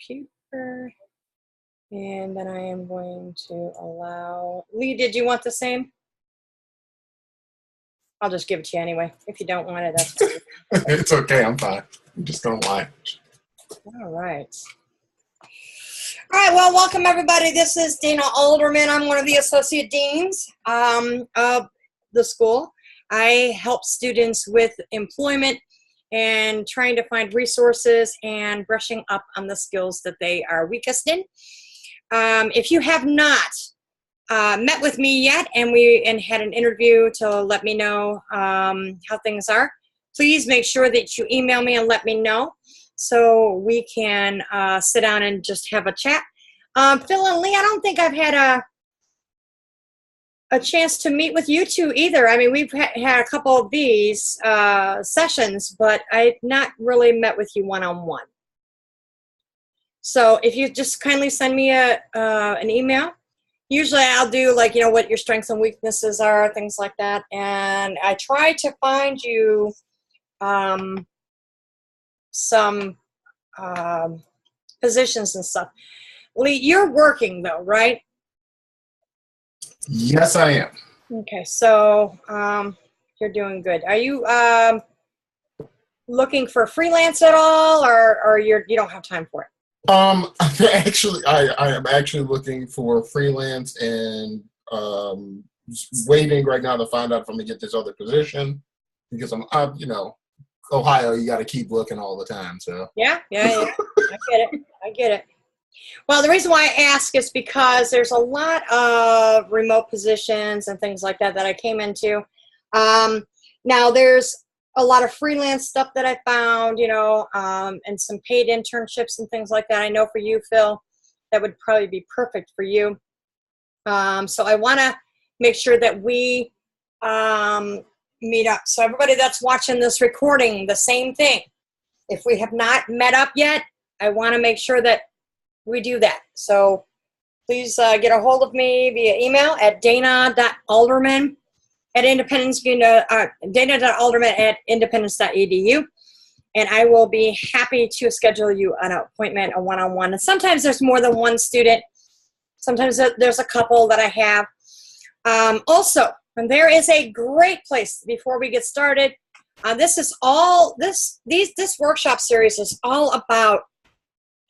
computer. And then I am going to allow, Lee, did you want the same? I'll just give it to you anyway. If you don't want it, that's fine. It's okay, I'm fine. I'm just gonna lie. All right. All right, well, welcome everybody. This is Dana Alderman. I'm one of the associate deans of the school. I help students with employment and trying to find resources and brushing up on the skills that they are weakest in. If you have not met with me yet and had an interview to let me know how things are, please make sure that you email me and let me know so we can sit down and just have a chat. Phil and Lee, I don't think I've had a chance to meet with you two either. I mean, we've had a couple of these sessions, but I've not really met with you one-on-one. So if you just kindly send me an email, usually I'll do like, what your strengths and weaknesses are, things like that. And I try to find you some positions and stuff. Lee, you're working though, right? Yes, I am. Okay, so you're doing good. Are you looking for freelance at all, or you don't have time for it? I am actually looking for freelance and just waiting right now to find out if I'm gonna get this other position because I'm Ohio, you got to keep looking all the time. So yeah. I get it. Well, the reason why I ask is because there's a lot of remote positions and things like that I came into. Now there's a lot of freelance stuff that I found, and some paid internships and things like that. I know for you, Phil, that would probably be perfect for you. So I want to make sure that we meet up. So everybody that's watching this recording, the same thing. If we have not met up yet, I want to make sure that we do that. So please get a hold of me via email at dana.alderman at dana.alderman@independence.edu, and I will be happy to schedule you an appointment, a one-on-one. And sometimes there's more than one student. Sometimes there's a couple that I have. Also, and there is a great place before we get started. This workshop series is all about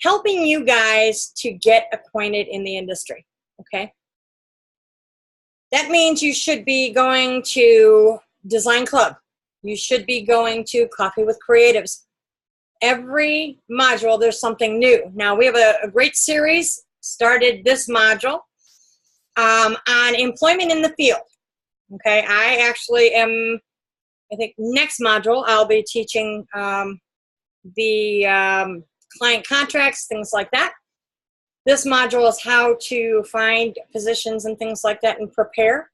helping you guys to get acquainted in the industry, okay? That means you should be going to Design Club. You should be going to Coffee with Creatives. Every module, there's something new. Now, we have a great series, started this module, on employment in the field, okay? I actually am, I think next module, I'll be teaching the client contracts, things like that. This module is how to find positions and things like that and prepare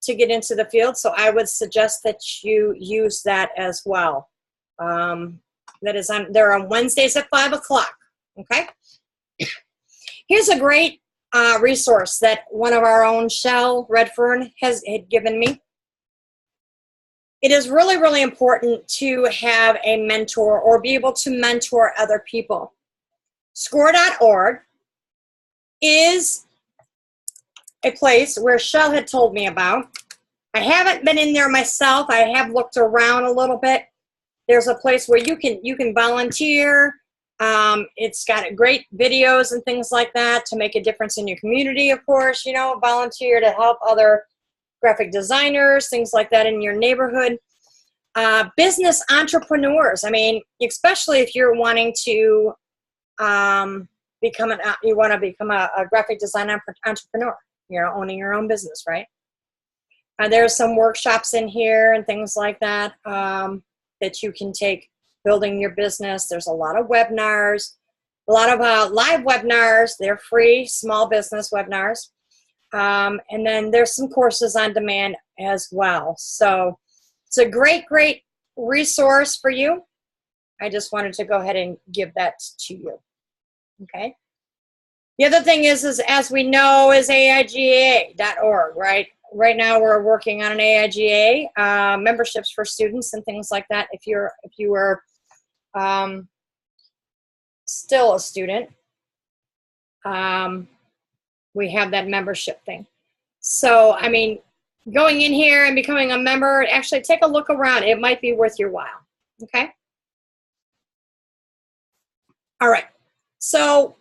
to get into the field. So I would suggest that you use that as well. They're on Wednesdays at 5 o'clock, okay? Here's a great resource that one of our own, Shell Redfern, had given me. It is really, really important to have a mentor or be able to mentor other people. Score.org is a place where Shell had told me about. I haven't been in there myself. I have looked around a little bit. There's a place where you can volunteer. It's got great videos and things like that to make a difference in your community, of course. Volunteer to help other graphic designers, things like that in your neighborhood. Business entrepreneurs. I mean, especially if you're wanting to become a graphic design entrepreneur. You're owning your own business, right? There's some workshops in here and things like that that you can take building your business. There's a lot of webinars, a lot of live webinars. They're free, small business webinars. And then there's some courses on demand as well. So it's a great, great resource for you. I just wanted to go ahead and give that to you. Okay. The other thing is as we know, is AIGA.org, right? Right now we're working on an AIGA, memberships for students and things like that. If you were still a student, we have that membership thing. So, I mean, going in here and becoming a member, actually take a look around. It might be worth your while, okay? All right, so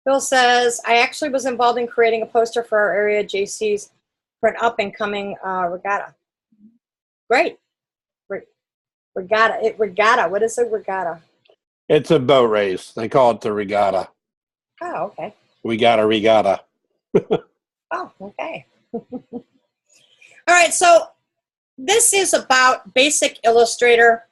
Bill says, I actually was involved in creating a poster for our area JCs for an up-and-coming regatta. Great. Regatta. Regatta. What is a regatta? It's a boat race. They call it the regatta. Oh, okay. We got a regatta. Oh, okay. All right, so this is about basic Illustrator.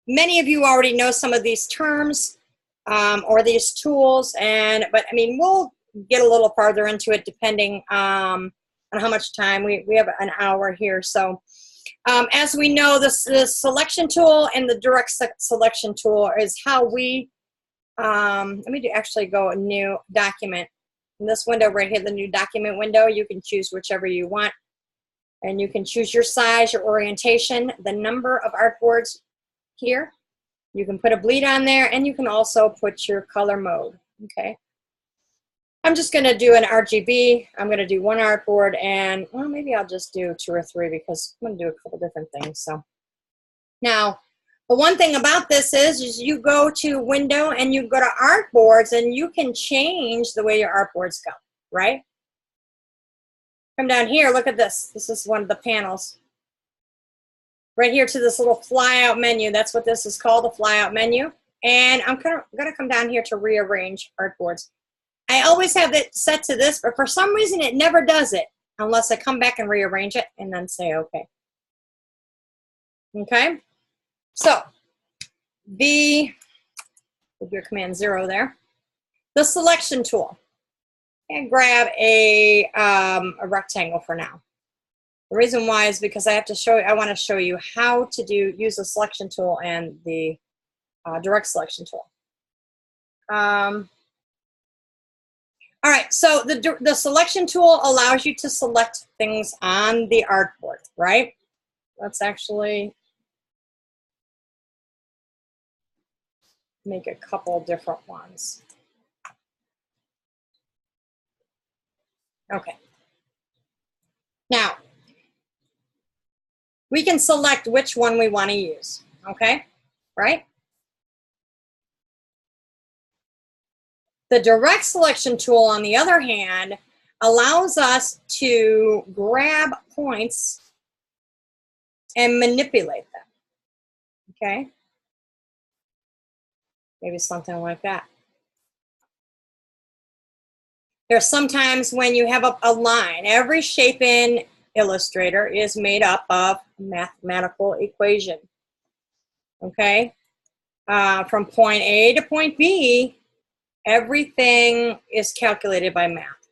Many of you already know some of these terms or these tools, but I mean, we'll get a little farther into it depending on how much time. We have an hour here. So as we know, the selection tool and the direct selection tool is how we, let me actually go a new document. In this window right here, the new document window, you can choose whichever you want. And you can choose your size, your orientation, the number of artboards here. You can put a bleed on there, and you can also put your color mode, okay? I'm just gonna do an RGB. I'm gonna do one artboard, and well, maybe I'll just do 2 or 3 because I'm gonna do a couple different things. So now, the one thing about this is you go to window and you go to artboards, and you can change the way your artboards go, right? Come down here, look at this. This is one of the panels. Right here to this little fly-out menu. That's what this is called, a fly-out menu. And I'm gonna come down here to rearrange artboards. I always have it set to this, but for some reason it never does it unless I come back and rearrange it and then say okay. Okay? So, with your command 0 there, the selection tool. And grab a rectangle for now. The reason why is because I want to show you how to use the selection tool and the direct selection tool. All right, so the selection tool allows you to select things on the artboard, right? Let's actually make a couple different ones. Okay. Now, we can select which one we want to use, okay? Right? The direct selection tool, on the other hand, allows us to grab points and manipulate them, okay? Maybe something like that. There's sometimes when you have a line, every shape in Illustrator is made up of a mathematical equation, okay? From point A to point B, everything is calculated by math.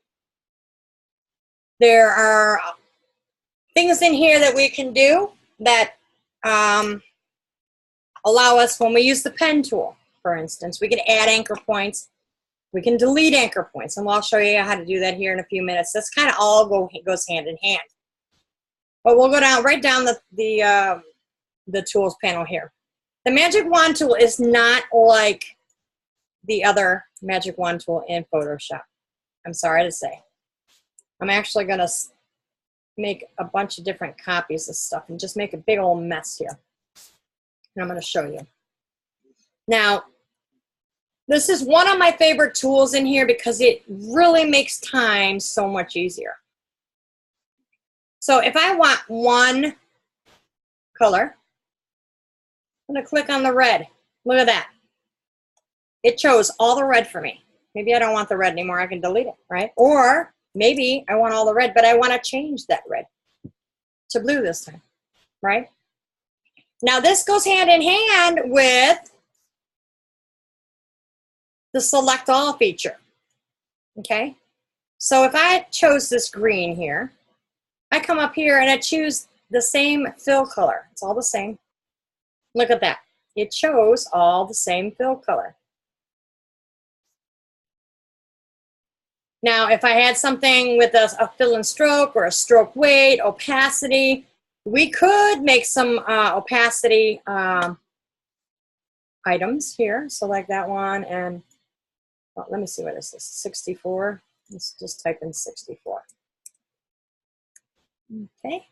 There are things in here that we can do that allow us, when we use the pen tool, for instance, we can add anchor points. We can delete anchor points, and I'll show you how to do that here in a few minutes. This kind of all goes hand in hand. But we'll go right down the tools panel here. The magic wand tool is not like the other magic wand tool in Photoshop. I'm sorry to say. I'm actually going to make a bunch of different copies of stuff and just make a big old mess here. And I'm going to show you. Now, this is one of my favorite tools in here because it really makes time so much easier. So if I want one color, I'm going to click on the red. Look at that. It chose all the red for me. Maybe I don't want the red anymore. I can delete it, right? Or maybe I want all the red, but I want to change that red to blue this time, right? Now this goes hand in hand with the select all feature, okay? So if I chose this green here, I come up here and I choose the same fill color. It's all the same. Look at that. It chose all the same fill color. Now, if I had something with a fill and stroke or a stroke weight, opacity, We could make some opacity items here. Select that one and well, let me see what is this, 64. Let's just type in 64. Okay.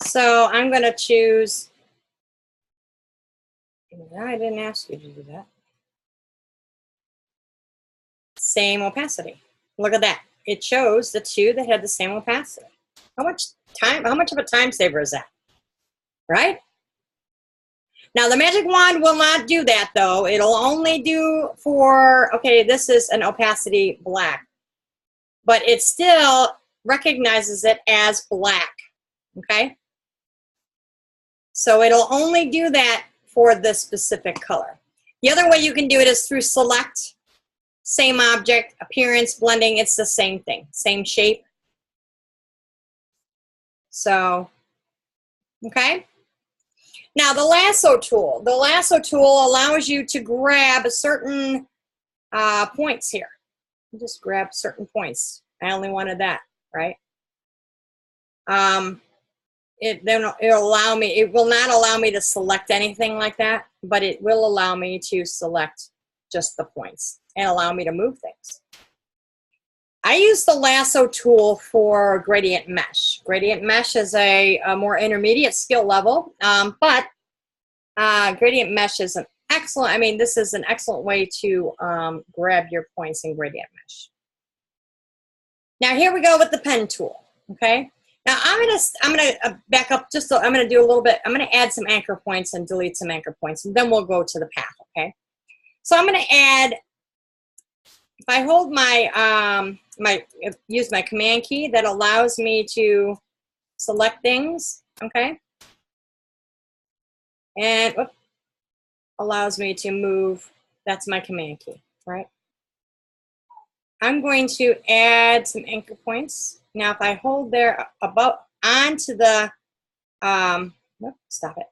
So I'm going to choose, no, I didn't ask you to do that. Same opacity. Look at that. It shows the two that had the same opacity. How much of a time saver is that? Right? Now the magic wand will not do that though. It'll only do for, okay, this is an opacity black, but it still recognizes it as black, okay? So it'll only do that for this specific color. The other way you can do it is through select, same object, appearance, blending, it's the same thing, same shape. So, okay. Now the lasso tool. The lasso tool allows you to grab certain points here. Just grab certain points. I only wanted that, right? It'll allow me, it will not allow me to select anything like that, but it will allow me to select just the points and allow me to move things. I use the lasso tool for gradient mesh. Gradient mesh is a more intermediate skill level, but gradient mesh is an excellent, I mean, this is an excellent way to grab your points in gradient mesh. Now here we go with the pen tool, okay? Now I'm gonna back up just so I'm gonna do a little bit, I'm gonna add some anchor points and delete some anchor points, and then we'll go to the path, okay? So I'm gonna add, if I hold my, use my command key, that allows me to select things, okay? And whoop, allows me to move, that's my command key, right? I'm going to add some anchor points. Now, if I hold there above onto the, whoop, stop it.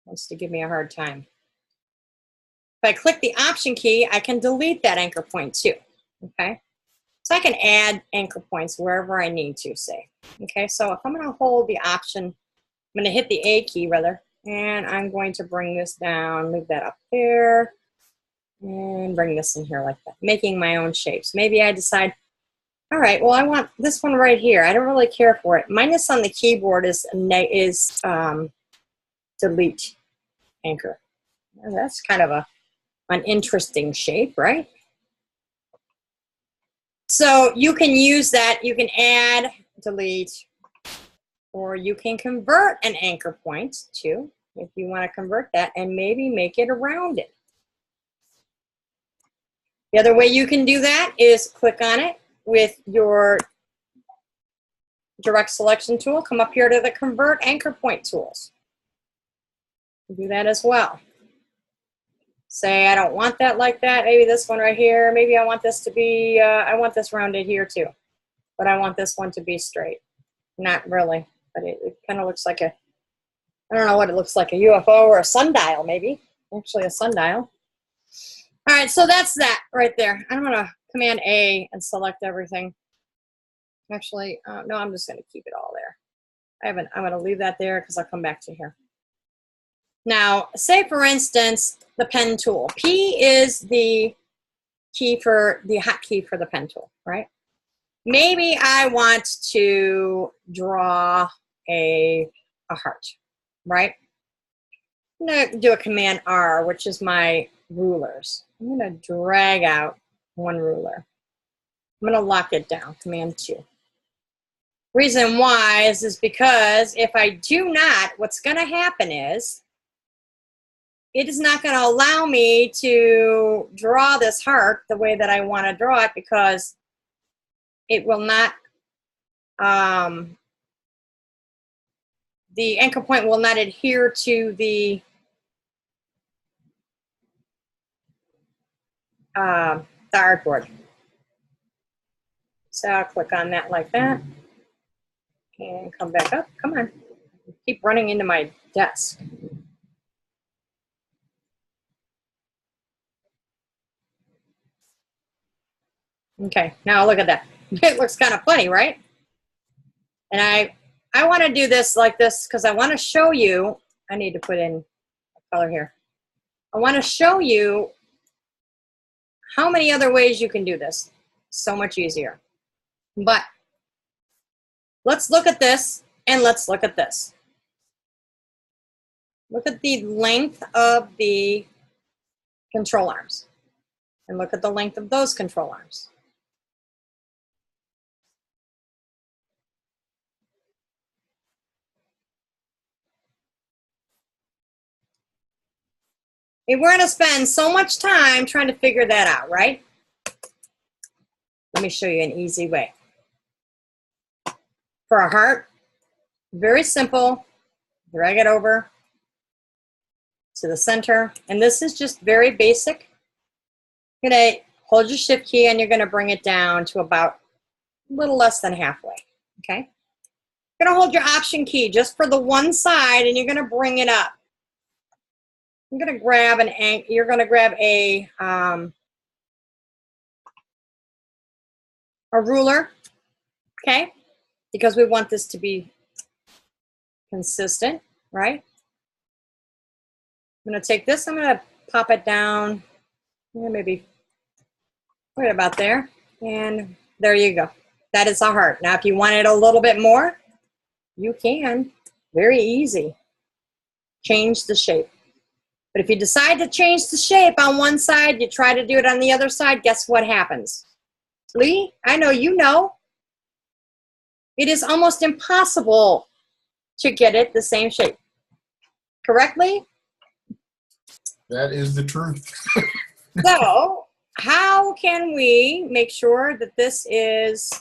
Wants to give me a hard time. If I click the option key, I can delete that anchor point too, okay? So I can add anchor points wherever I need to, say. Okay, so if I'm gonna hold the option, I'm gonna hit the A key rather, and I'm going to bring this down, move that up there, and bring this in here like that, making my own shapes. Maybe I decide, all right, well, I want this one right here. I don't really care for it. Minus on the keyboard is delete anchor. Well, that's kind of an interesting shape, right? So you can use that. You can add, delete, or you can convert an anchor point too, if you want to convert that and maybe make it rounded. The other way you can do that is click on it with your direct selection tool. Come up here to the convert anchor point tools. Do that as well. Say I don't want that like that. Maybe this one right here. Maybe I want this to be, I want this rounded here too. But I want this one to be straight. Not really, but it kind of looks like a, I don't know what it looks like, a UFO or a sundial maybe. Actually a sundial. All right, so that's that right there. I'm gonna Command A and select everything. Actually, no, I'm just gonna keep it all there. I'm gonna leave that there because I'll come back to here. Now, say for instance, the pen tool. P is the key for the hotkey for the pen tool, right? Maybe I want to draw a heart, right? I'm gonna do a Command R, which is my rulers. I'm gonna drag out one ruler. I'm gonna lock it down, Command 2. Reason why is because if I do not, what's gonna happen is it is not gonna allow me to draw this heart the way that I wanna draw it because it will not, the anchor point will not adhere to the artboard. So I'll click on that like that and come back up. Come on, keep running into my desk. Okay, now look at that. It looks kind of funny, right? And I want to do this like this because I want to show you, I need to put in a color here. I want to show you how many other ways you can do this. So much easier. But let's look at this and let's look at this. Look at the length of the control arms and look at the length of those control arms. And we're going to spend so much time trying to figure that out, right? Let me show you an easy way. For a heart, very simple, drag it over to the center. And this is just very basic. You're going to hold your shift key and you're going to bring it down to about a little less than halfway, okay? You're going to hold your option key just for the one side and you're going to bring it up. I'm going to grab an angle. You're going to grab a ruler, okay? Because we want this to be consistent, right? I'm going to take this. I'm going to pop it down. Maybe right about there, and there you go. That is a heart. Now, if you want it a little bit more, you can. Very easy. Change the shape. But if you decide to change the shape on one side, you try to do it on the other side, guess what happens? Lee, I know you know. It is almost impossible to get it the same shape. Correctly? That is the truth. So, how can we make sure that this is,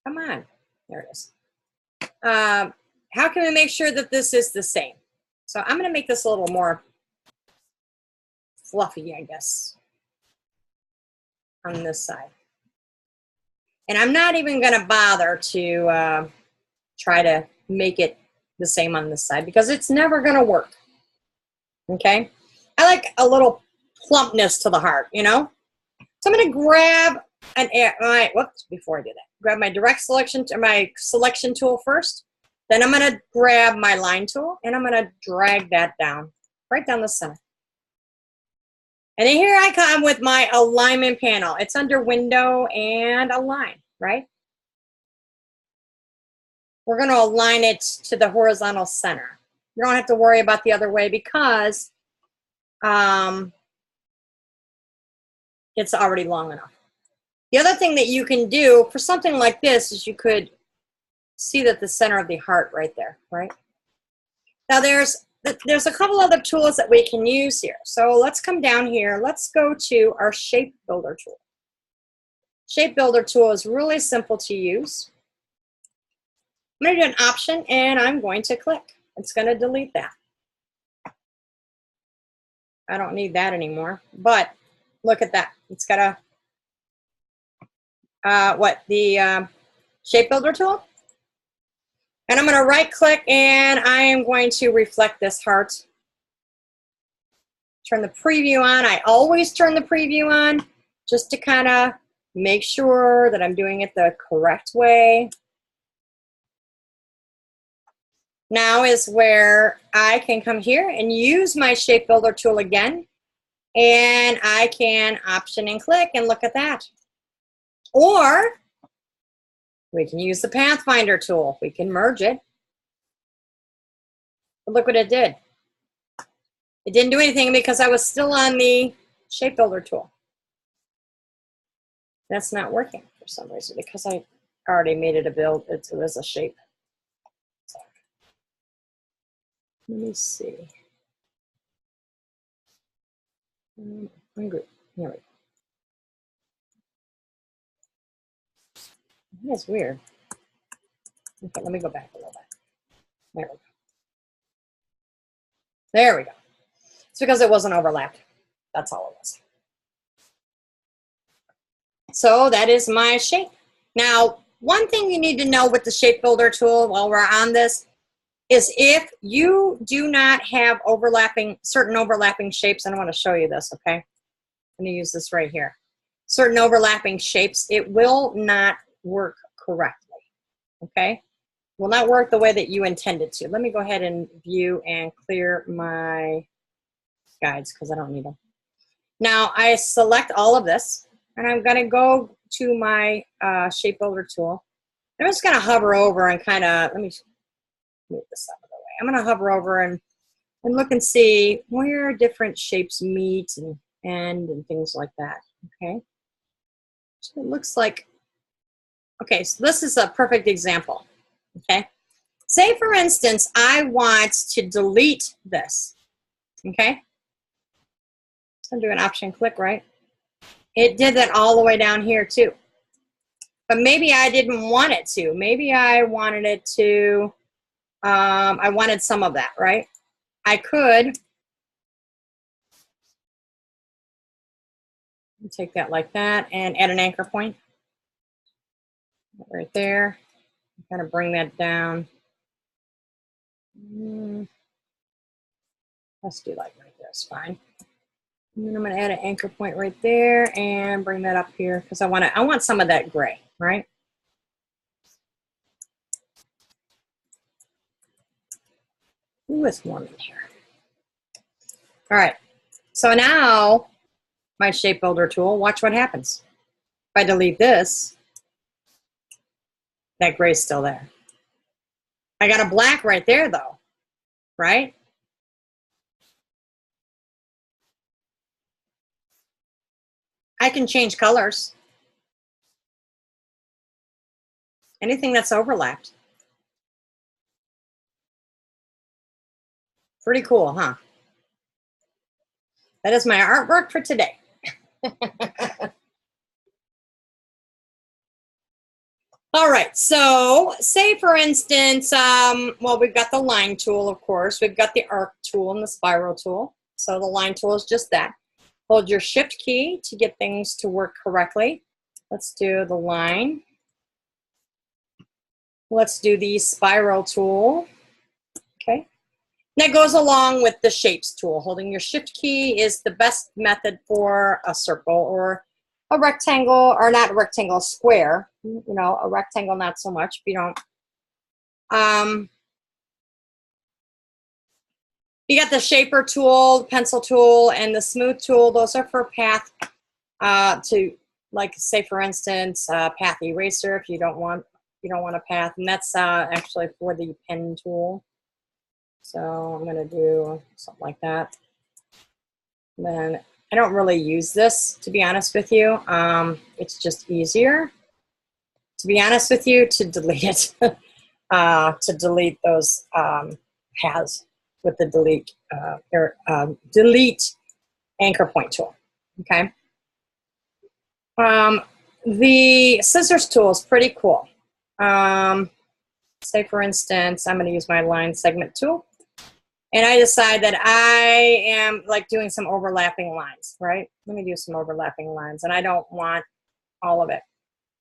come on, there it is. How can we make sure that this is the same? So I'm going to make this a little more fluffy, I guess, on this side. And I'm not even going to bother to try to make it the same on this side because it's never going to work. Okay? I like a little plumpness to the heart, you know? So I'm going to grab before I do that, grab my direct selection, or my selection tool first. Then I'm going to grab my line tool and I'm going to drag that down, right down the center. And then here I come with my alignment panel. It's under window and align, right? We're going to align it to the horizontal center. You don't have to worry about the other way because it's already long enough. The other thing that you can do for something like this is you could see that the center of the heart right there, right? Now there's a couple other tools that we can use here. So let's come down here. Let's go to our Shape Builder tool. Shape Builder tool is really simple to use. I'm going to do an option and I'm going to click. It's going to delete that. I don't need that anymore, but look at that. It's got the Shape Builder tool. And I'm going to right click and I am going to reflect this heart. Turn the preview on. I always turn the preview on just to kind of make sure that I'm doing it the correct way. Now is where I can come here and use my Shape Builder tool again. And I can option and click and look at that. Or we can use the Pathfinder tool. We can merge it. But look what it did. It didn't do anything because I was still on the Shape Builder tool. That's not working for some reason because I already made it a build. It was a shape. So, let me see. Here we go. That's weird. Okay, let me go back a little bit. There we go. There we go. It's because it wasn't overlapped. That's all it was. So that is my shape. Now, one thing you need to know with the Shape Builder tool while we're on this is if you do not have certain overlapping shapes, and I want to show you this, okay? I'm going to use this right here. certain overlapping shapes, it will not work correctly, okay? Will not work the way that you intended to. Let me go ahead and view and clear my guides because I don't need them. Now I select all of this and I'm gonna go to my shape builder tool. I'm just gonna hover over and kind of, let me move this out of the way. I'm gonna hover over and look and see where different shapes meet and end and things like that, okay? So it looks like, okay, so this is a perfect example, okay? Say, for instance, I want to delete this, okay? So I'm doing Option click, right? It did that all the way down here too. But maybe I didn't want it to. Maybe I wanted it to, I wanted some of that, right? I could take that like that and add an anchor point right there. Kind of bring that down. Let's do like right there, it's fine. And then I'm going to add an anchor point right there and bring that up here because I want some of that gray, right? Ooh, it's warm in here. All right, so now my shape builder tool, watch what happens. If I delete this, that gray's still there. I got a black right there though, right? I can change colors. Anything that's overlapped. Pretty cool, huh? That is my artwork for today. All right, so say for instance, well, we've got the line tool, of course. We've got the arc tool and the spiral tool. So the line tool is just that. Hold your shift key to get things to work correctly. Let's do the line. Let's do the spiral tool. Okay. That goes along with the shapes tool. Holding your shift key is the best method for a circle or a rectangle, or not a rectangle, a square. You know, a rectangle, not so much if you don't. You got the shaper tool, pencil tool, and the smooth tool. Those are for path to, like, say for instance, path eraser if you don't want a path, and that's actually for the pen tool. So I'm gonna do something like that. And then I don't really use this, to be honest with you. It's just easier, to be honest with you, to delete it, to delete those paths with the delete anchor point tool. Okay. The scissors tool is pretty cool. Say for instance, I'm going to use my line segment tool. And I decide that I am like doing some overlapping lines, right? Let me do some overlapping lines. And I don't want all of it.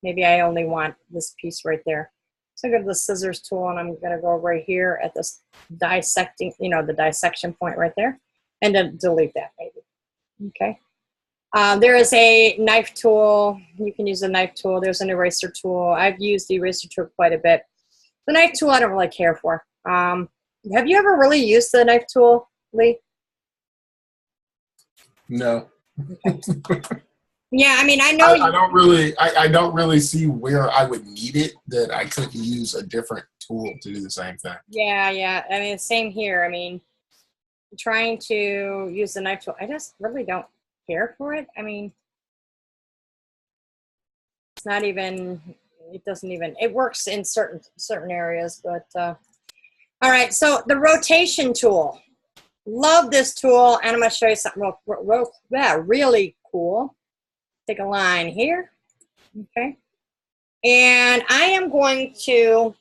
Maybe I only want this piece right there. So I go to the scissors tool and I'm going to go right here at this dissecting, you know, the dissection point right there. And then delete that maybe. Okay. There is a knife tool. You can use a knife tool. There's an eraser tool. I've used the eraser tool quite a bit. The knife tool I don't really care for. Have you ever really used the knife tool, Lee? No. Okay. Yeah, I mean, I know I don't really see where I would need it that I couldn't use a different tool to do the same thing. Yeah. I mean, same here. I mean, trying to use the knife tool, I just really don't care for it. I mean, it's not even, it doesn't even, it works in certain areas, but all right, so the rotation tool. Love this tool, and I'm going to show you something really cool. Take a line here, okay? And I am going to,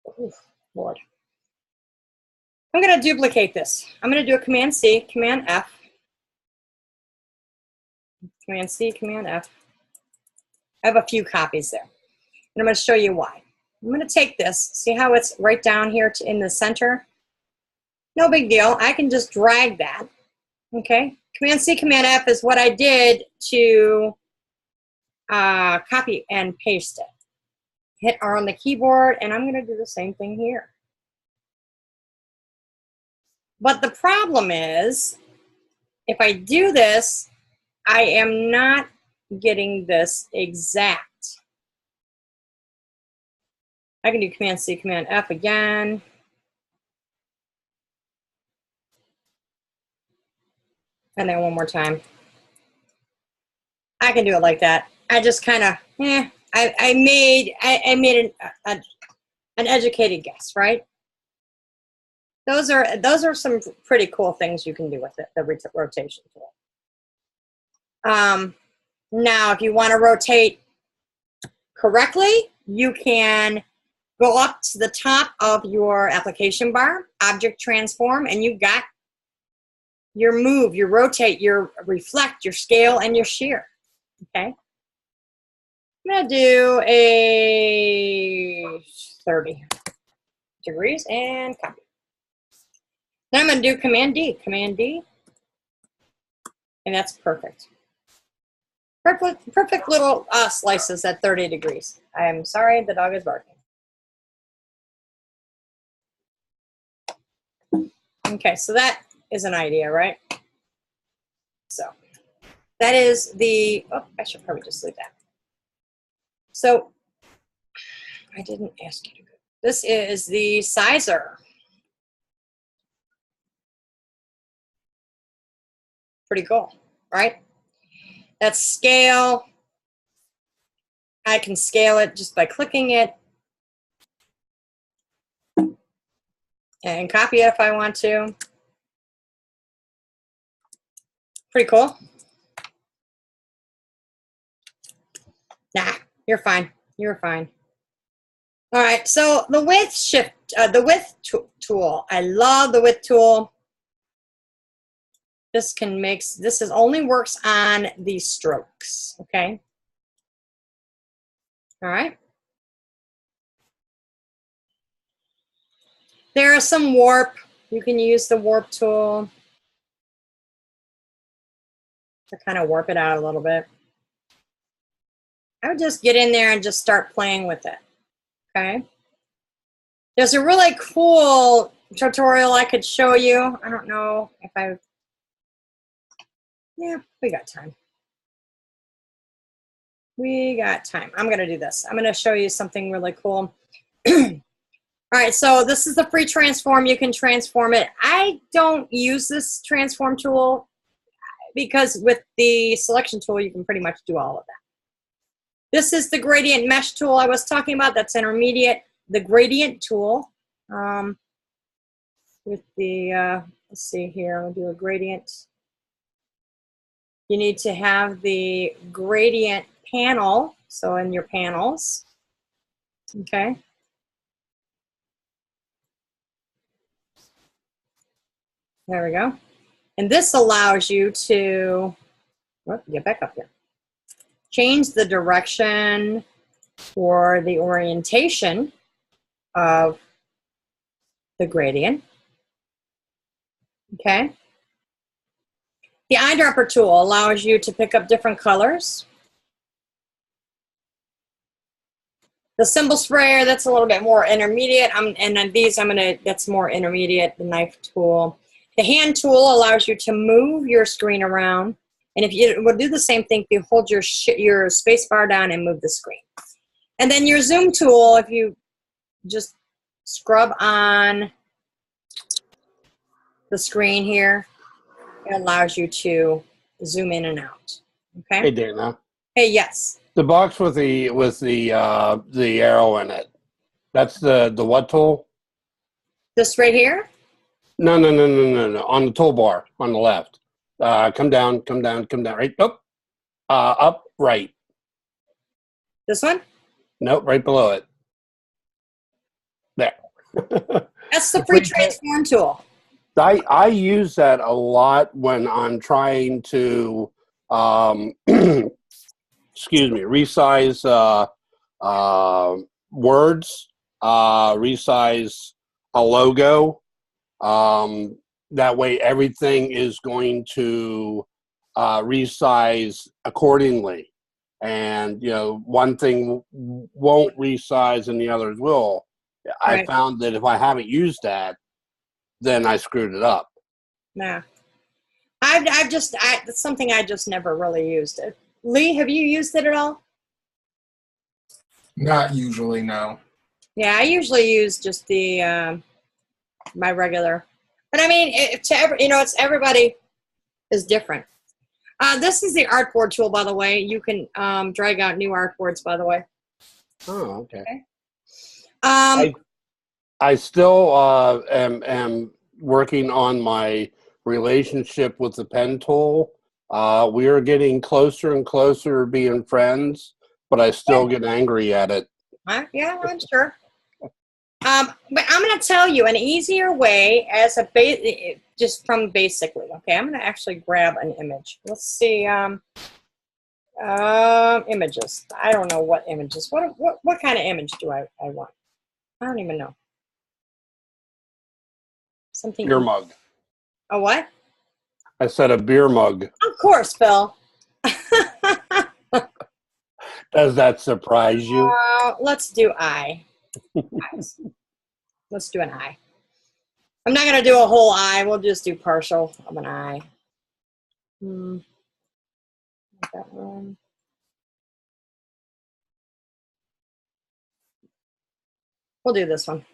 oh, Lord. I'm going to duplicate this. I'm going to do a Command C, Command F. Command C, Command F. I have a few copies there. And I'm going to show you why. I'm going to take this. See how it's right down here in the center? No big deal. I can just drag that. Okay. Command C, Command F is what I did to copy and paste it. Hit R on the keyboard, and I'm going to do the same thing here. But the problem is, if I do this, I am not getting this exact. I can do Command C, Command F again. And then one more time. I can do it like that. I just kind of, I made an educated guess, right? Those are some pretty cool things you can do with it, the rotation tool. Now, if you want to rotate correctly, you can go up to the top of your application bar, Object Transform, and you've got your move, your rotate, your reflect, your scale, and your shear. Okay. I'm going to do a 30 degrees and copy. Then I'm going to do Command D, and that's perfect. Perfect little slices at 30 degrees. I am sorry, the dog is barking. Okay, so that is an idea, right? So that is the, oh, I should probably just leave that. So I didn't ask you to go. This is the sizer. Pretty cool, right? That's scale. I can scale it just by clicking it and copy it if I want to. Pretty cool. Nah, you're fine. You're fine. All right, so the width shift, the width tool. I love the width tool. This only works on these strokes, okay? All right. There is some warp. You can use the warp tool to kind of warp it out a little bit. I would just get in there and just start playing with it, okay? There's a really cool tutorial I could show you. I don't know if yeah, we got time. We got time. I'm going to do this. I'm going to show you something really cool. All right, so this is the free transform. You can transform it. I don't use this transform tool because with the selection tool, you can pretty much do all of that. This is the gradient mesh tool I was talking about. That's intermediate. The gradient tool with the, let's see here, I'll do a gradient. You need to have the gradient panel, so in your panels, okay? There we go. And this allows you to, get back up here, change the direction or the orientation of the gradient, okay? The eyedropper tool allows you to pick up different colors. The symbol sprayer, that's a little bit more intermediate. And on these, that's more intermediate, the knife tool. The hand tool allows you to move your screen around. And if you will do the same thing, if you hold your space bar down and move the screen. And then your zoom tool, if you just scrub on the screen here, it allows you to zoom in and out. Okay. Hey, Dana. Hey, yes. The box with the arrow in it. That's the what tool? This right here? No. On the toolbar on the left. Come down. Right. Nope. Up. Right. This one? Nope. Right below it. There. That's the free transform tool. I use that a lot when I'm trying to, excuse me, resize words, resize a logo. That way everything is going to resize accordingly. and you know, one thing won't resize and the others will. I Right. found that if I haven't used that, then I screwed it up. Nah. It's something I just never really used it. Lee, have you used it at all? Not usually, no. Yeah, I usually use just the my regular. But I mean, it's everybody is different. This is the artboard tool, by the way. You can drag out new artboards, by the way. Oh, okay. Um, I still am working on my relationship with the pen tool. We are getting closer and closer to being friends, but I still get angry at it. yeah, I'm sure. But I'm going to tell you an easier way as a just from basically. Okay, I'm going to actually grab an image. Let's see. Images. I don't know what images. What kind of image do I want? I don't even know. Something. Beer mug. A what? I said a beer mug. Of course, Phil. Does that surprise you? Let's do eye. Let's do an eye. I'm not going to do a whole eye. We'll just do partial of an eye. That one. We'll do this one.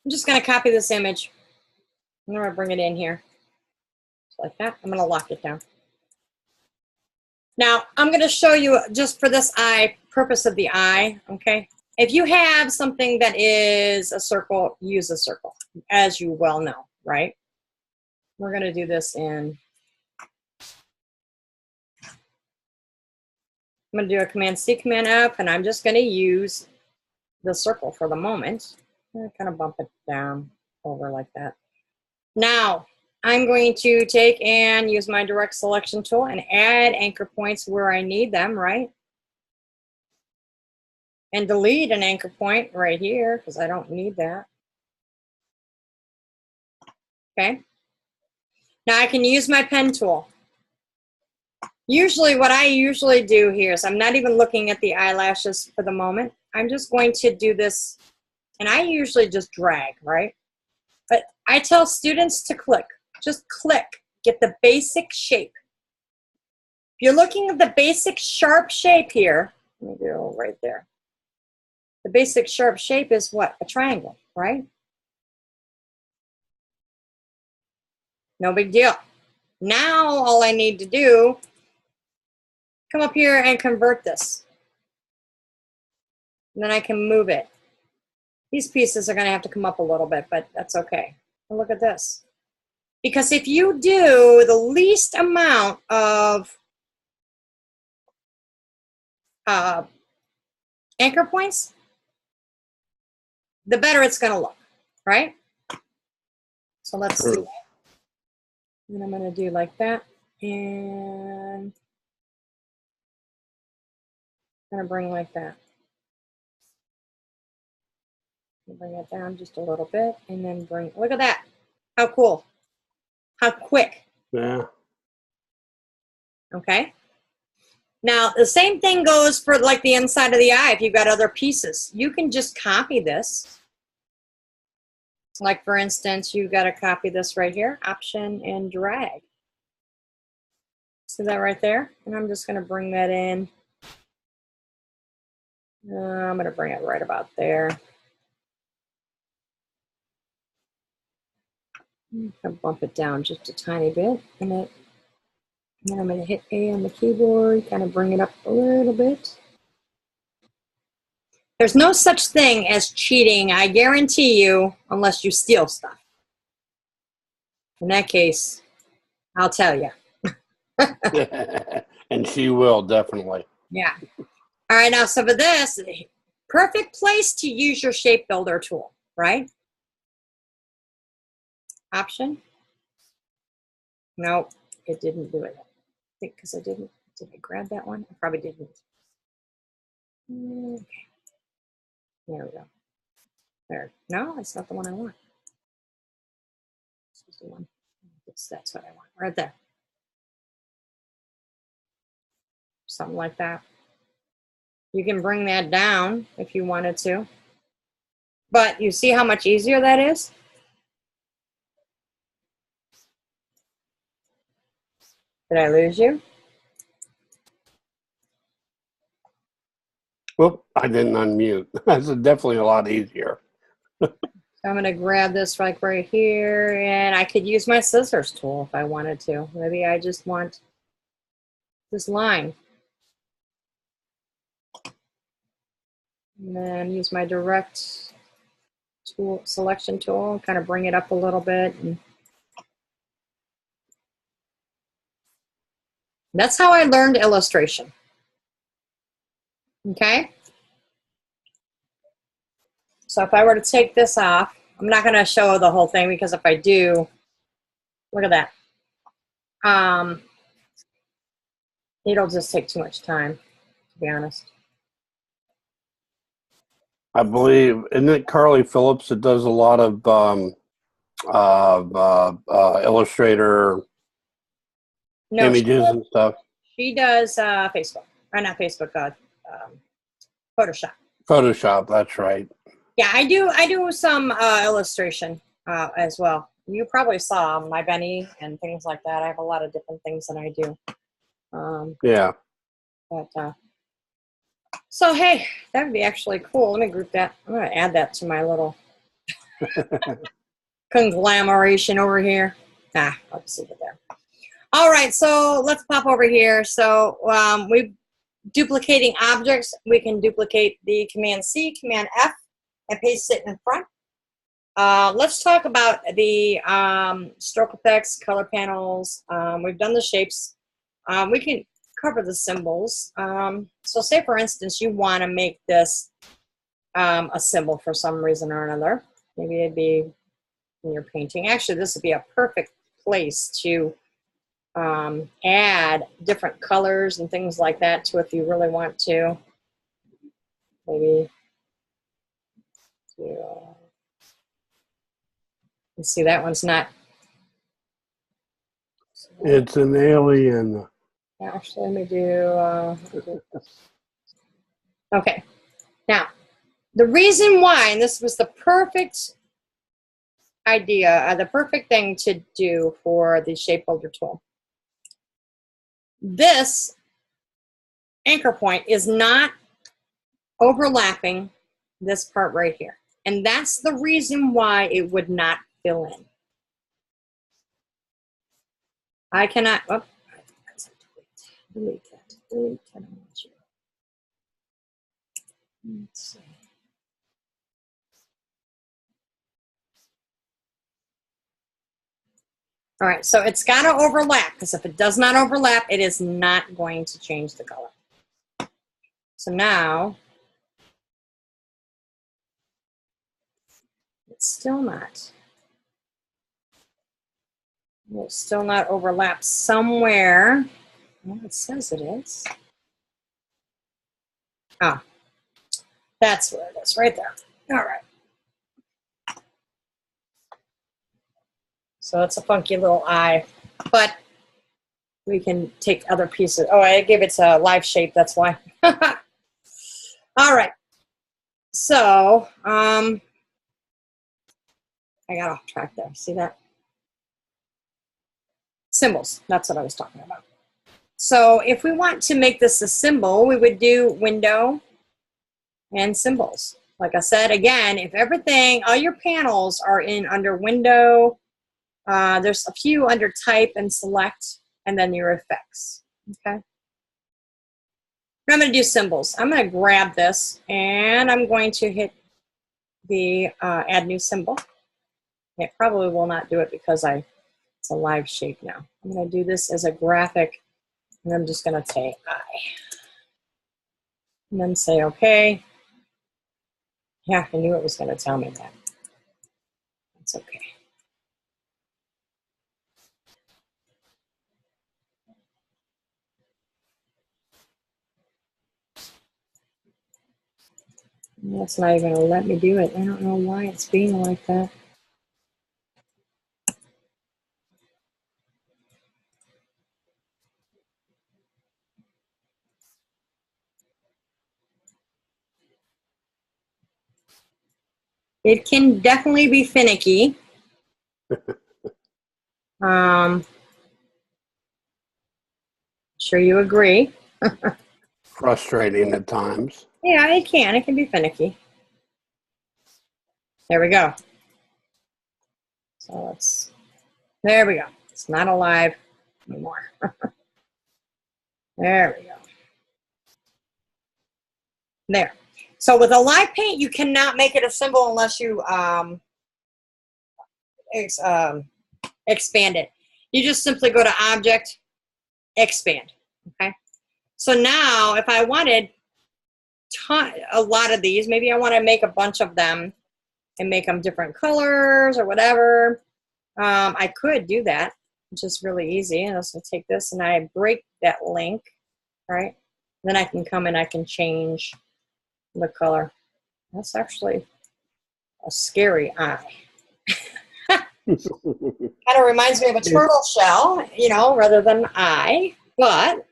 I'm just going to copy this image. I'm going to bring it in here. Just like that. I'm going to lock it down. Now, I'm going to show you just for this eye, purpose of the eye, okay? If you have something that is a circle, use a circle, as you well know, right? We're going to do this in, I'm going to do a Command-C, Command-F, and I'm just going to use the circle for the moment. I'm going to kind of bump it down over like that. Now, I'm going to take and use my direct selection tool and add anchor points where I need them, right? And delete an anchor point right here because I don't need that. Okay. Now I can use my pen tool. Usually what I usually do here is I'm not even looking at the eyelashes for the moment. I'm just going to do this, and I usually just drag, right? But I tell students to click. Just click. Get the basic shape. If you're looking at the basic sharp shape here, let me go right there. The basic sharp shape is what? A triangle, right? No big deal. Now all I need to do, come up here and convert this. And then I can move it. These pieces are going to have to come up a little bit, but that's okay. And look at this. Because if you do the least amount of anchor points, the better it's going to look, right? So let's do that. And I'm going to do like that. And I'm going to bring like that. Bring it down just a little bit and then bring, look at that. How cool. How quick. Yeah. Okay. Now, the same thing goes for like the inside of the eye. If you've got other pieces, you can just copy this. Like for instance, you've got to copy this right here, Option and drag. See that right there? And I'm just going to bring that in. I'm going to bring it right about there. I'm going to bump it down just a tiny bit. And then I'm going to hit A on the keyboard, kind of bring it up a little bit. There's no such thing as cheating, I guarantee you, unless you steal stuff. In that case, I'll tell you. And she will, definitely. Yeah. All right, now, so for this, perfect place to use your shape builder tool, right? Option. No, it didn't do it. I think because I didn't. Did I grab that one? I probably didn't. Okay. There we go. There. No, that's not the one I want. This is the one. That's what I want. Right there. something like that. You can bring that down if you wanted to. But you see how much easier that is? Did I lose you? Whoop, I didn't unmute. That's definitely a lot easier. So I'm going to grab this like right here, and I could use my scissors tool if I wanted to. Maybe I just want this line. And then use my direct tool selection tool, kind of bring it up a little bit. And that's how I learned illustration. Okay? So if I were to take this off, I'm not going to show the whole thing because if I do, look at that. It'll just take too much time, to be honest. I believe, isn't it Carly Phillips that does a lot of Illustrator No, images and stuff? she does Facebook. Or not Facebook, Photoshop. Photoshop, that's right. Yeah, I do some illustration as well. You probably saw my Benny and things like that. I have a lot of different things that I do. Yeah. But so hey, that would be actually cool. Let me group that. I'm gonna add that to my little conglomeration over here. I'll just leave it there. All right, so let's pop over here. So we're duplicating objects. We can duplicate the Command C, Command F, and paste it in front. Let's talk about the stroke effects, color panels. We've done the shapes. We can cover the symbols. So say, for instance, you want to make this a symbol for some reason or another. Maybe it'd be in your painting. Actually, this would be a perfect place to add different colors and things like that to if you really want to. Maybe let's see, that one's not. It's an alien. Actually, let me do. Okay. Now, the reason why, and this was the perfect idea, the perfect thing to do for the shape builder tool. This anchor point is not overlapping this part right here. And that's the reason why it would not fill in. I cannot, delete that. Delete that. Let's see. All right, so it's got to overlap, because if it does not overlap, it is not going to change the color. So now, it's still not. It's still not overlapped somewhere. Well, it says it is. Ah, that's where it is, right there. All right. So it's a funky little eye, but we can take other pieces. Oh, I gave it a live shape, that's why. All right. So, I got off track there. See that? Symbols, that's what I was talking about. So if we want to make this a symbol, we would do window and symbols. Like I said, again, if everything, all your panels are in under window, there's a few under type and select, and then your effects, okay? I'm gonna do symbols. I'm gonna grab this and I'm going to hit the add new symbol. It probably will not do it because it's a live shape now. I'm gonna do this as a graphic, and I'm just gonna say I. And then say okay. Yeah, I knew it was gonna tell me that. That's okay. That's not even gonna let me do it. I don't know why it's being like that. It can definitely be finicky. Sure you agree. Frustrating at times. Yeah, it can. It can be finicky. There we go. So there we go. It's not alive anymore. There we go. There. So with a live paint, you cannot make it a symbol unless you expand it. You just simply go to Object, Expand. Okay. So now, if I wanted a lot of these, maybe I want to make a bunch of them and make them different colors or whatever. I could do that, which is really easy. And so take this and I break that link, right? Then I can come and I can change the color. That's actually a scary eye. Kind of reminds me of a turtle shell, you know, rather than eye, but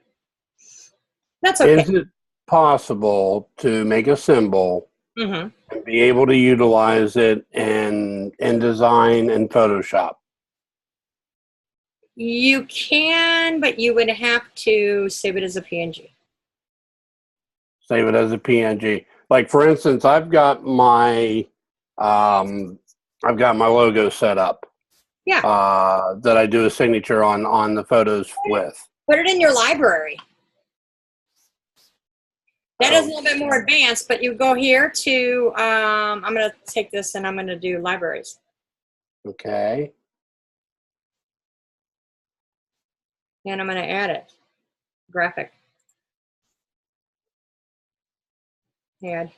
that's okay. Is it possible to make a symbol Mm-hmm. and be able to utilize it in InDesign and Photoshop? You can, but you would have to save it as a PNG. Save it as a PNG. Like for instance, I've got my logo set up. Yeah. That I do a signature on the photos with. Put it in your library. That is a little bit more advanced, but you go here to, I'm going to take this and I'm going to do libraries. Okay. And I'm going to add it. Graphic. Add.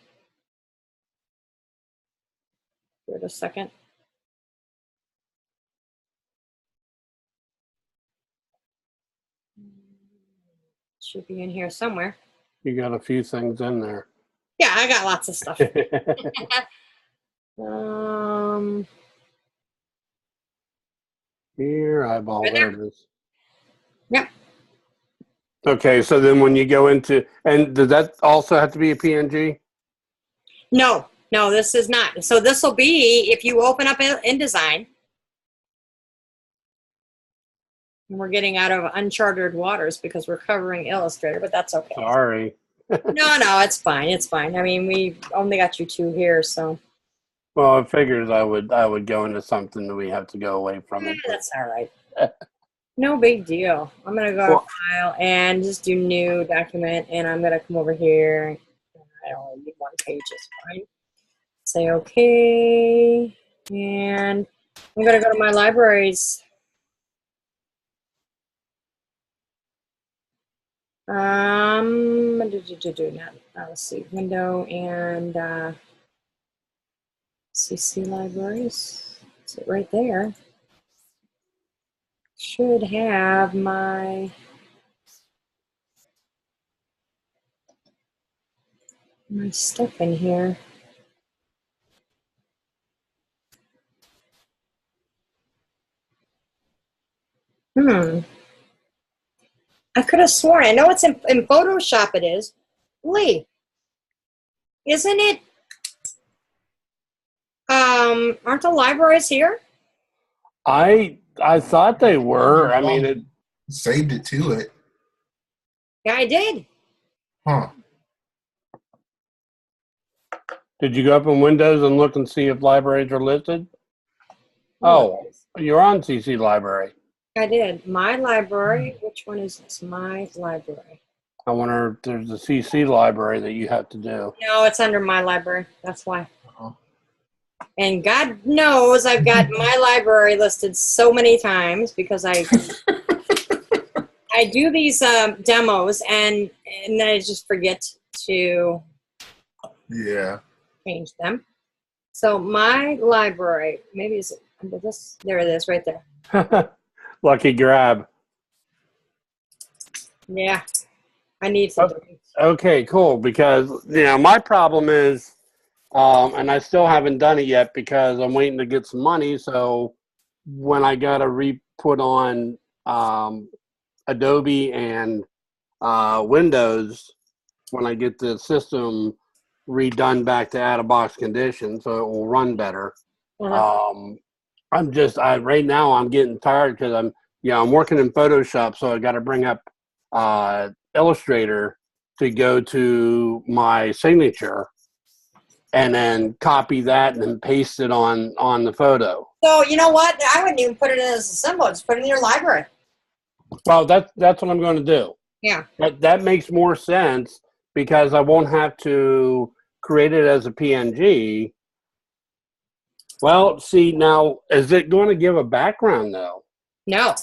Give it a second. Should be in here somewhere. You got a few things in there. Yeah, I got lots of stuff. Here, eyeball, Right there there. it is. Yep. Okay, so then when you go into, and does that also have to be a PNG? No, this is not. So this will be, if you open up InDesign, and we're getting out of uncharted waters because we're covering Illustrator, but that's okay. Sorry. No, it's fine. It's fine. I mean, we only got you two here, so. Well, I figures I would go into something that we have to go away from it. That's all right. No big deal. I'm going to go to File and just do New Document, and I'm going to come over here. I only need one page, it's fine. Say OK, and I'm going to go to my libraries. Let's see, Window and CC Libraries. Is it right there? Should have my stuff in here. I could have sworn. I know it's in Photoshop. It is. Lee, isn't it? Aren't the libraries here? I thought they were. I mean, it saved it to it. Yeah, I did. Huh. Did you go up in Windows and look and see if libraries are listed? Oh, you're on CC Library. I did. My library. Which one is this? My library. I wonder if there's a CC library that you have to do. No, it's under my library. That's why. And God knows I've got my library listed so many times because I do these demos and then I just forget to change them. So my library, maybe is it under this? There it is, right there. Lucky grab. Yeah, I need to. Okay, cool. Because my problem is, and I still haven't done it yet because I'm waiting to get some money. So when I gotta put on Adobe and Windows, when I get the system redone back to out-of-box condition, so it will run better. Mhm. Right now I'm getting tired because I'm working in Photoshop, so I got to bring up Illustrator to go to my signature and then copy that and then paste it on the photo. So you know what? I wouldn't even put it in as a symbol. Just put it in your library. Well, that's what I'm going to do. Yeah. That makes more sense because I won't have to create it as a PNG. Well, see, now, is it going to give a background, though? No.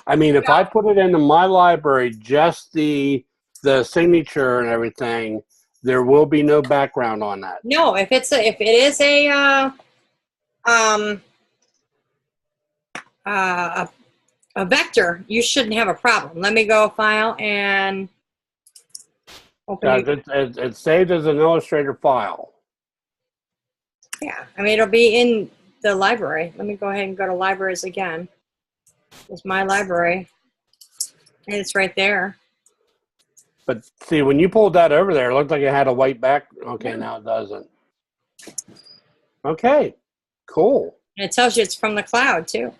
I mean, if I put it into my library, just the signature and everything, there will be no background on that. No. If it is um uh, a vector, you shouldn't have a problem. Let me go file and open. It's saved as an Illustrator file. Yeah, I mean, it'll be in the library. Let me go ahead and go to libraries again. It's my library, and it's right there. But see, when you pulled that over there, it looked like it had a white back. Okay, now it doesn't. Okay, cool. And it tells you it's from the cloud, too.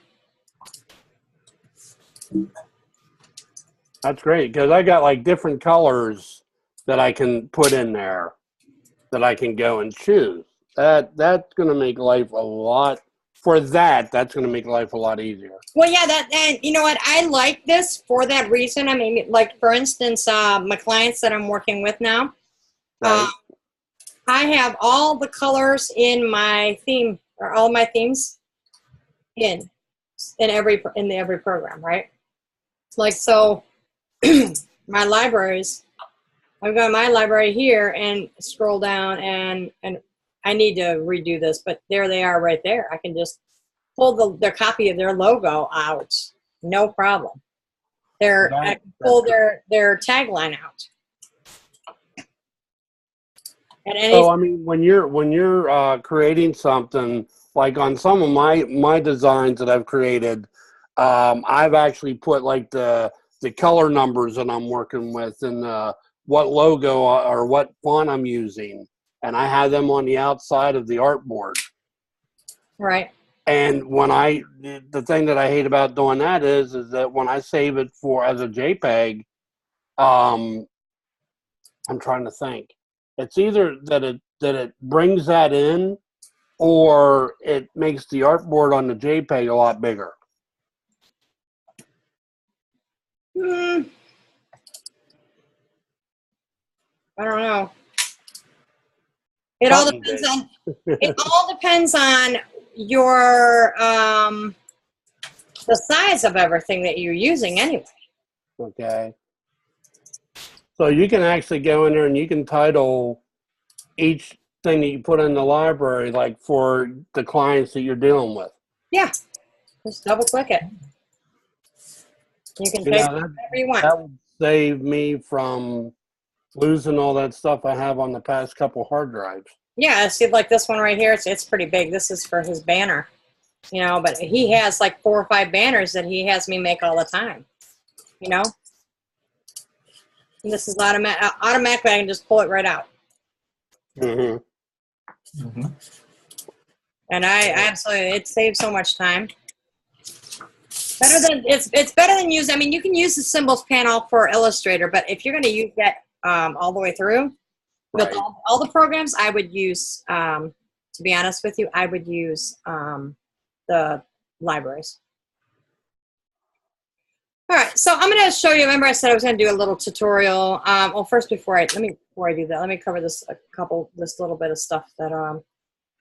That's great because I got like different colors that I can put in there that I can go and choose. That's going to make life a lot. For that, that's going to make life a lot easier. Well, yeah, and you know what? I like this for that reason. I mean, like, for instance, my clients that I'm working with now, Right. I have all the colors in my theme, or all my themes in every program, right? Like, so my libraries, I've got my library here and scroll down and I need to redo this, but there they are right there. I can just pull their copy of their logo out. No problem. I can pull their tagline out. So I mean, when you're creating something like on some of my designs that I've created, I've actually put like the color numbers that I'm working with and what logo or what font I'm using, and I have them on the outside of the artboard. Right. And the thing that I hate about doing that is that when I save it as a JPEG, I'm trying to think. It's either that it brings that in, or it makes the artboard on the JPEG a lot bigger. I don't know. It all depends on your the size of everything that you're using anyway. Okay. So you can actually go in there and you can title each thing that you put in the library, like for the clients that you're dealing with. Yeah. Just double click it. You can type whatever you want. That would save me from losing all that stuff I have on the past couple hard drives. Yeah, see, like this one right here, it's pretty big. This is for his banner, you know, but he has like 4 or 5 banners that he has me make all the time, you know. And this is automatically, I can just pull it right out. Mm-hmm. Mm-hmm. And I absolutely, it saves so much time. It's better than use. I mean, you can use the symbols panel for Illustrator, but if you're going to use that all the way through, right, with all the programs, I would use. To be honest with you, I would use the libraries. All right, so I'm going to show you. Remember, I said I was going to do a little tutorial. Well, first, before I do that, let me cover this little bit of stuff that.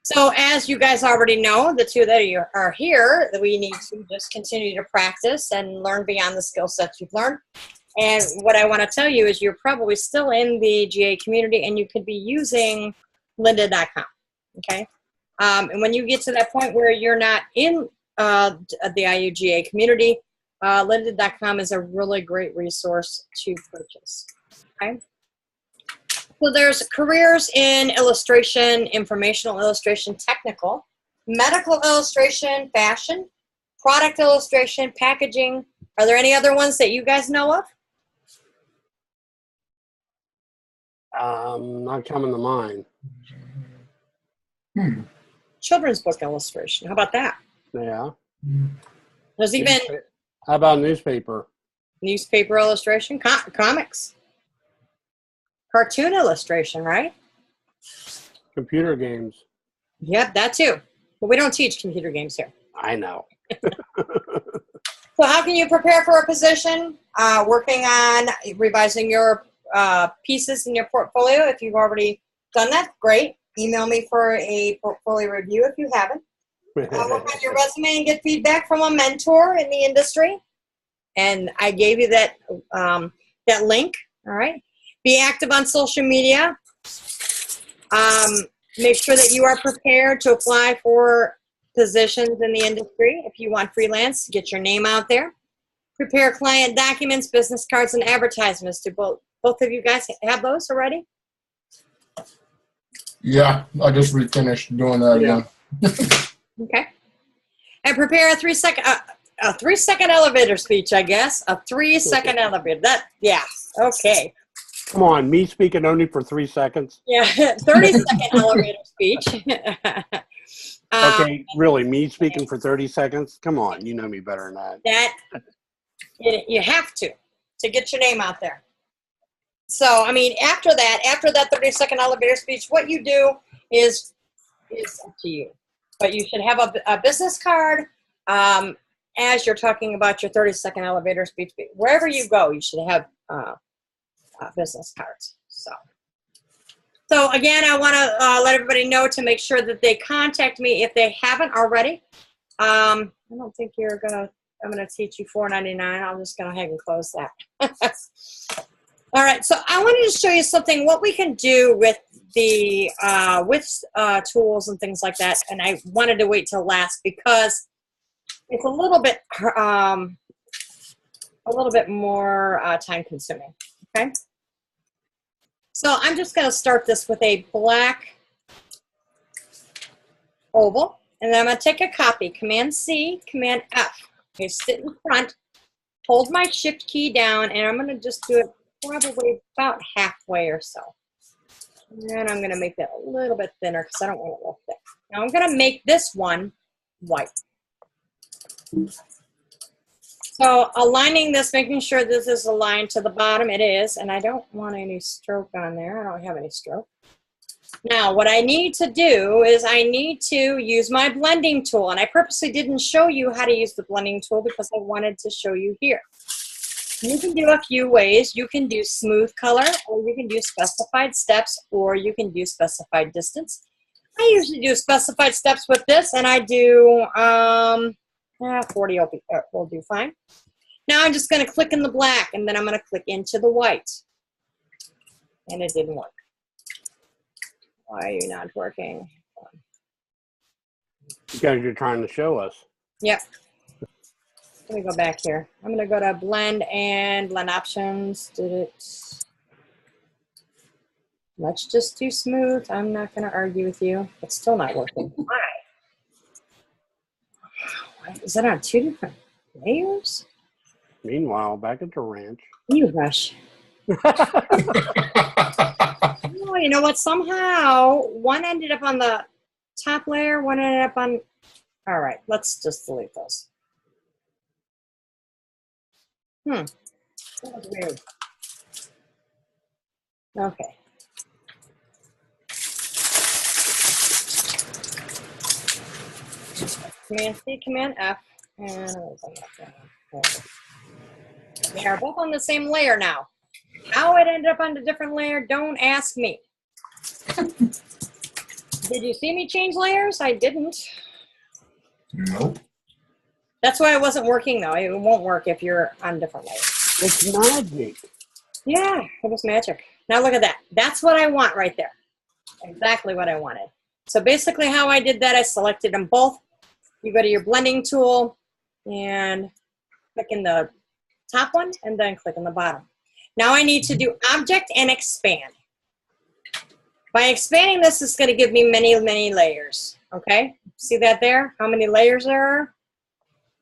So as you guys already know, the two that are here, that we need to just continue to practice and learn beyond the skill sets you've learned. And what I want to tell you is you're probably still in the GA community and you could be using lynda.com, okay? And when you get to that point where you're not in the IUGA community, lynda.com is a really great resource to purchase, okay? So there's careers in illustration, informational illustration, technical, medical illustration, fashion, product illustration, packaging. Are there any other ones that you guys know of? Not coming to mind. Children's book illustration. How about that? Yeah. There's even How about newspaper? newspaper illustration, comics, cartoon illustration, right? Computer games. Yep, that too. But we don't teach computer games here. I know. So how can you prepare for a position? Working on revising your pieces in your portfolio. If you've already done that, great. Email me for a portfolio review if you haven't. Work on your resume and get feedback from a mentor in the industry. And I gave you that that link. All right. Be active on social media. Make sure that you are prepared to apply for positions in the industry. If you want freelance, get your name out there. Prepare client documents, business cards, and advertisements. Do both of you guys have those already? Yeah, I just refinished doing that again. Okay. And prepare a 3-second elevator speech, I guess. A 3-second elevator. Okay. Come on, me speaking only for 3 seconds? Yeah, 30-second elevator speech. Okay, really, me speaking for 30 seconds? Come on, you know me better than that. You have to get your name out there. So, I mean, after that 30-second elevator speech, what you do is up to you. But you should have a business card as you're talking about your 30-second elevator speech. Wherever you go, you should have business cards. So again, I want to let everybody know to make sure that they contact me if they haven't already. I don't think I'm gonna teach you $4.99. I'm just gonna hang and close that. All right, so I wanted to show you something, what we can do with the tools and things like that. And I wanted to wait till last because it's a little bit more time consuming. Okay. So I'm just going to start this with a black oval, and then I'm going to take a copy, Command-C, Command-F, paste it in front, hold my Shift key down, and I'm going to just do it probably about halfway or so. And then I'm going to make that a little bit thinner because I don't want it real thick. Now I'm going to make this one white. So aligning this, making sure this is aligned to the bottom, it is, and I don't want any stroke on there. I don't have any stroke. Now what I need to do is I need to use my blending tool, and I purposely didn't show you how to use the blending tool because I wanted to show you here. You can do a few ways. You can do smooth color, or you can do specified steps, or you can do specified distance. I usually do specified steps with this, and I do 40 will do fine. Now I'm just going to click in the black, and then I'm going to click into the white. And it didn't work. Why are you not working? Because you're trying to show us. Yep. Let me go back here. I'm going to go to blend and blend options. Did it? That's just too smooth. I'm not going to argue with you. It's still not working. Why? Is that on 2 different layers? Meanwhile, back at the ranch. You rush. Oh, you know what? Somehow, one ended up on the top layer, one ended up on... All right, let's just delete those. That was weird. Okay. Command-C, Command-F, and they are both on the same layer now. How it ended up on a different layer, don't ask me. Did you see me change layers? I didn't. Nope. That's why it wasn't working, though. It won't work if you're on different layers. It's magic. Yeah, it was magic. Now look at that. That's what I want right there. Exactly what I wanted. So basically how I did that, I selected them both. You go to your blending tool and click in the top one and then click on the bottom. Now I need to do object and expand. By expanding this, it's going to give me many, many layers. Okay? See that there? How many layers there are?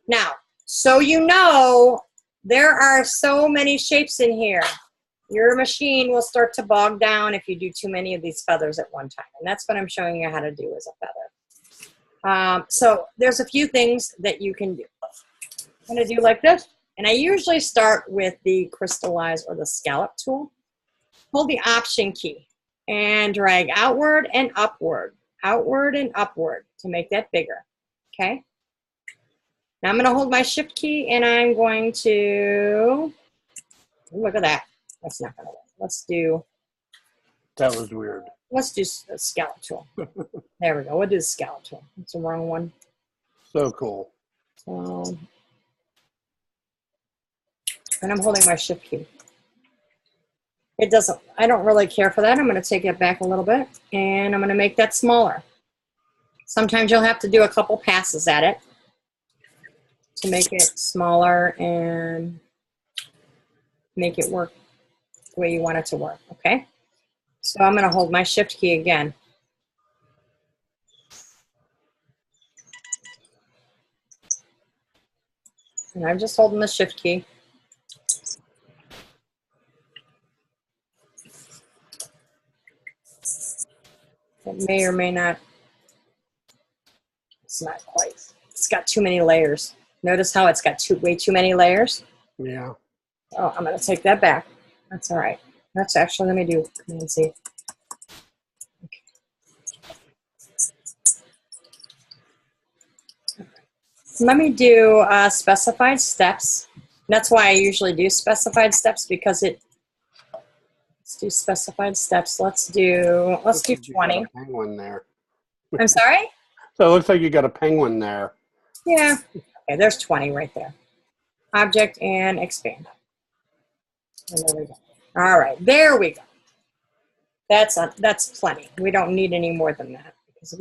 Now, so you know, there are so many shapes in here. your machine will start to bog down if you do too many of these feathers at one time. And that's what I'm showing you how to do as a feather. So there's a few things that you can do. I'm going to do like this. And I usually start with the crystallize or the scallop tool. Hold the Option key and drag outward and upward to make that bigger. Okay. Now I'm going to hold my Shift key and I'm going to, look at that. That's not going to work. That was weird. Let's do a scallop tool. There we go. We'll do the scallop tool. That's the wrong one. So cool. So, and I'm holding my Shift key. It doesn't, I don't really care for that. I'm going to take it back a little bit and I'm going to make that smaller. Sometimes you'll have to do a couple passes at it to make it smaller and make it work the way you want it to work, okay? So I'm going to hold my Shift key again. And I'm just holding the Shift key. It may or may not, it's not quite. It's got too many layers. Notice how it's got way too many layers? Yeah. Oh, I'm going to take that back. That's all right. That's actually, let me do Command C. Okay. Let me do specified steps. That's why I usually do specified steps, because let's do specified steps. Let's do 20. A penguin there. I'm sorry? So it looks like you got a penguin there. Yeah. Okay, there's 20 right there. Object and expand. And there we go. All right, there we go. That's plenty. We don't need any more than that, because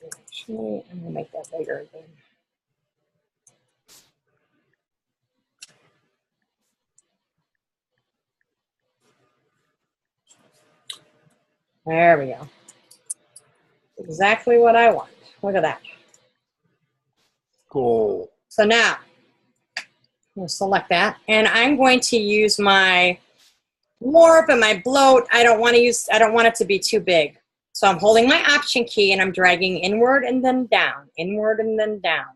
actually, I'm gonna make that bigger again. There we go. Exactly what I want. Look at that. Cool. So now, I'm going to select that, and I'm going to use my warp and my bloat. I don't want it to be too big. So I'm holding my Option key and I'm dragging inward and then down,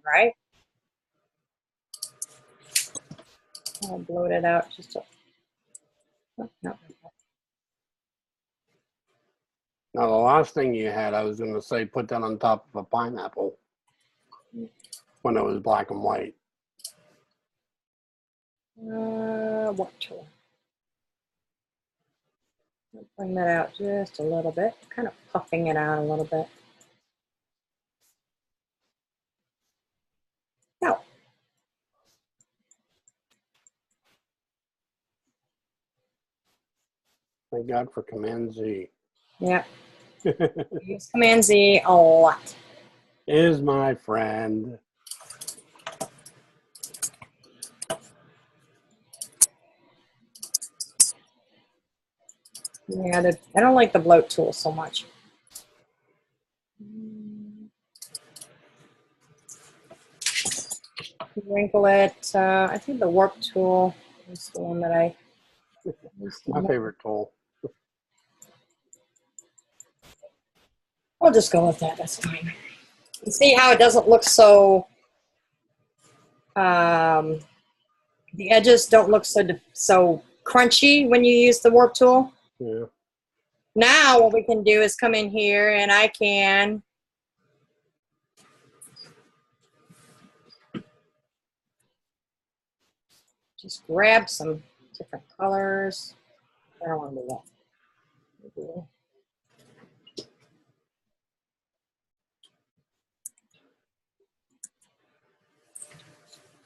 right? I'll bloat it out just a, oh, no. Now, the last thing you had, I was going to say, put that on top of a pineapple when it was black and white. What tool? I'll bring that out just a little bit, kind of puffing it out a little bit. No. Thank God for Command Z. Yeah. Use Command Z a lot. Is my friend. Yeah, I don't like the bloat tool so much. Wrinkle it. I think the warp tool is the one that I use. My favorite tool. I'll just go with that. That's fine. You see how it doesn't look so. The edges don't look so crunchy when you use the warp tool. Yeah. Now what we can do is come in here and I can just grab some different colors. I don't want to do that.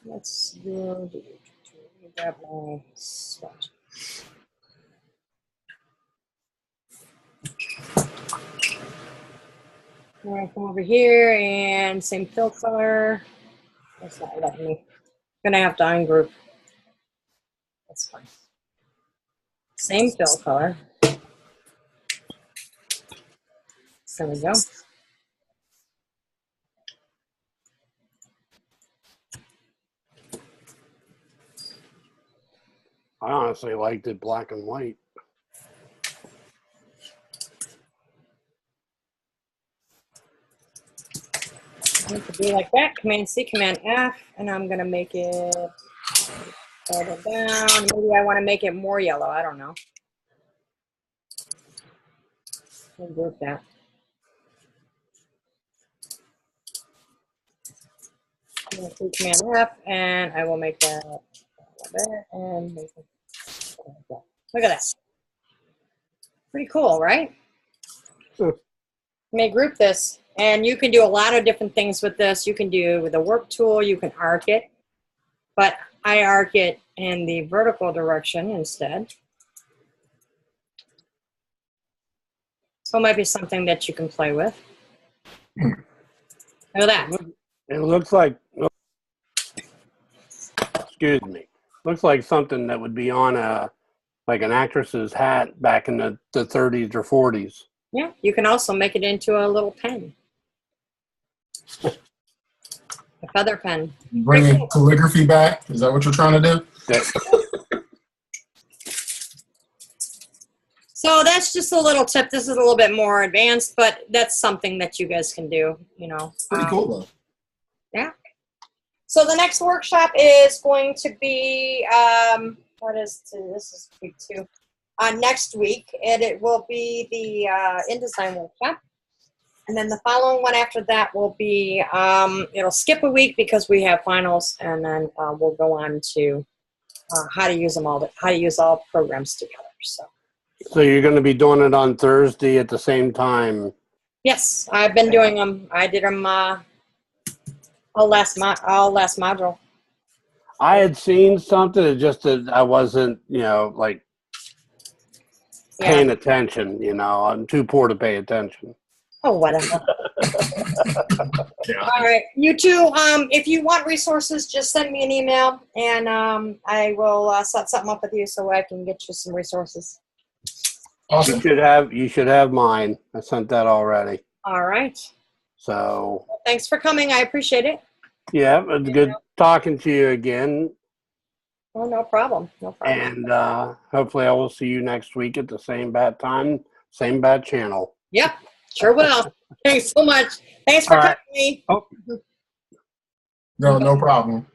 Let's go grab my sponge. I'm going to come over here and same fill color. That's not letting me. I'm going to have to ungroup. That's fine. Same fill color. There we go. I honestly liked it black and white. It could be like that. Command C, Command F, and I'm gonna make it further down. Maybe I want to make it more yellow. I don't know. We'll group that. I'm gonna do Command F, and I will make that a little bit, and make it like that. Look at that. Pretty cool, right? Sure. You may group this, and you can do a lot of different things with this. You can do with a work tool, you can arc it, but I arc it in the vertical direction instead. So it might be something that you can play with. Look at that. It looks like, excuse me, looks like something that would be on like an actress's hat back in the 30s or 40s. Yeah, you can also make it into a little pen. A feather pen. Bringing calligraphy back? Is that what you're trying to do? So that's just a little tip. This is a little bit more advanced, but that's something that you guys can do, you know. Pretty cool, though. Yeah. So the next workshop is going to be, this is week 2. Next week, and it will be the InDesign workshop. And then the following one after that will be, it'll skip a week because we have finals, and then we'll go on to how to use them all, how to use all programs together. So you're going to be doing it on Thursday at the same time? Yes, I've been doing them. I did them all last module. I had seen something, it just that I wasn't, you know, like paying attention. You know, I'm too poor to pay attention. Oh, whatever. Yeah. All right, you two. If you want resources, just send me an email, and I will set something up with you so I can get you some resources. Awesome. You should have mine. I sent that already. All right. So. Well, thanks for coming. I appreciate it. Yeah, it's good talking to you again. Oh, no problem. No problem. And hopefully I will see you next week at the same bat time, same bat channel. Yep, sure will. Thanks so much. Thanks for coming. Oh. No problem.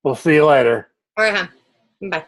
We'll see you later. All right, huh? Bye.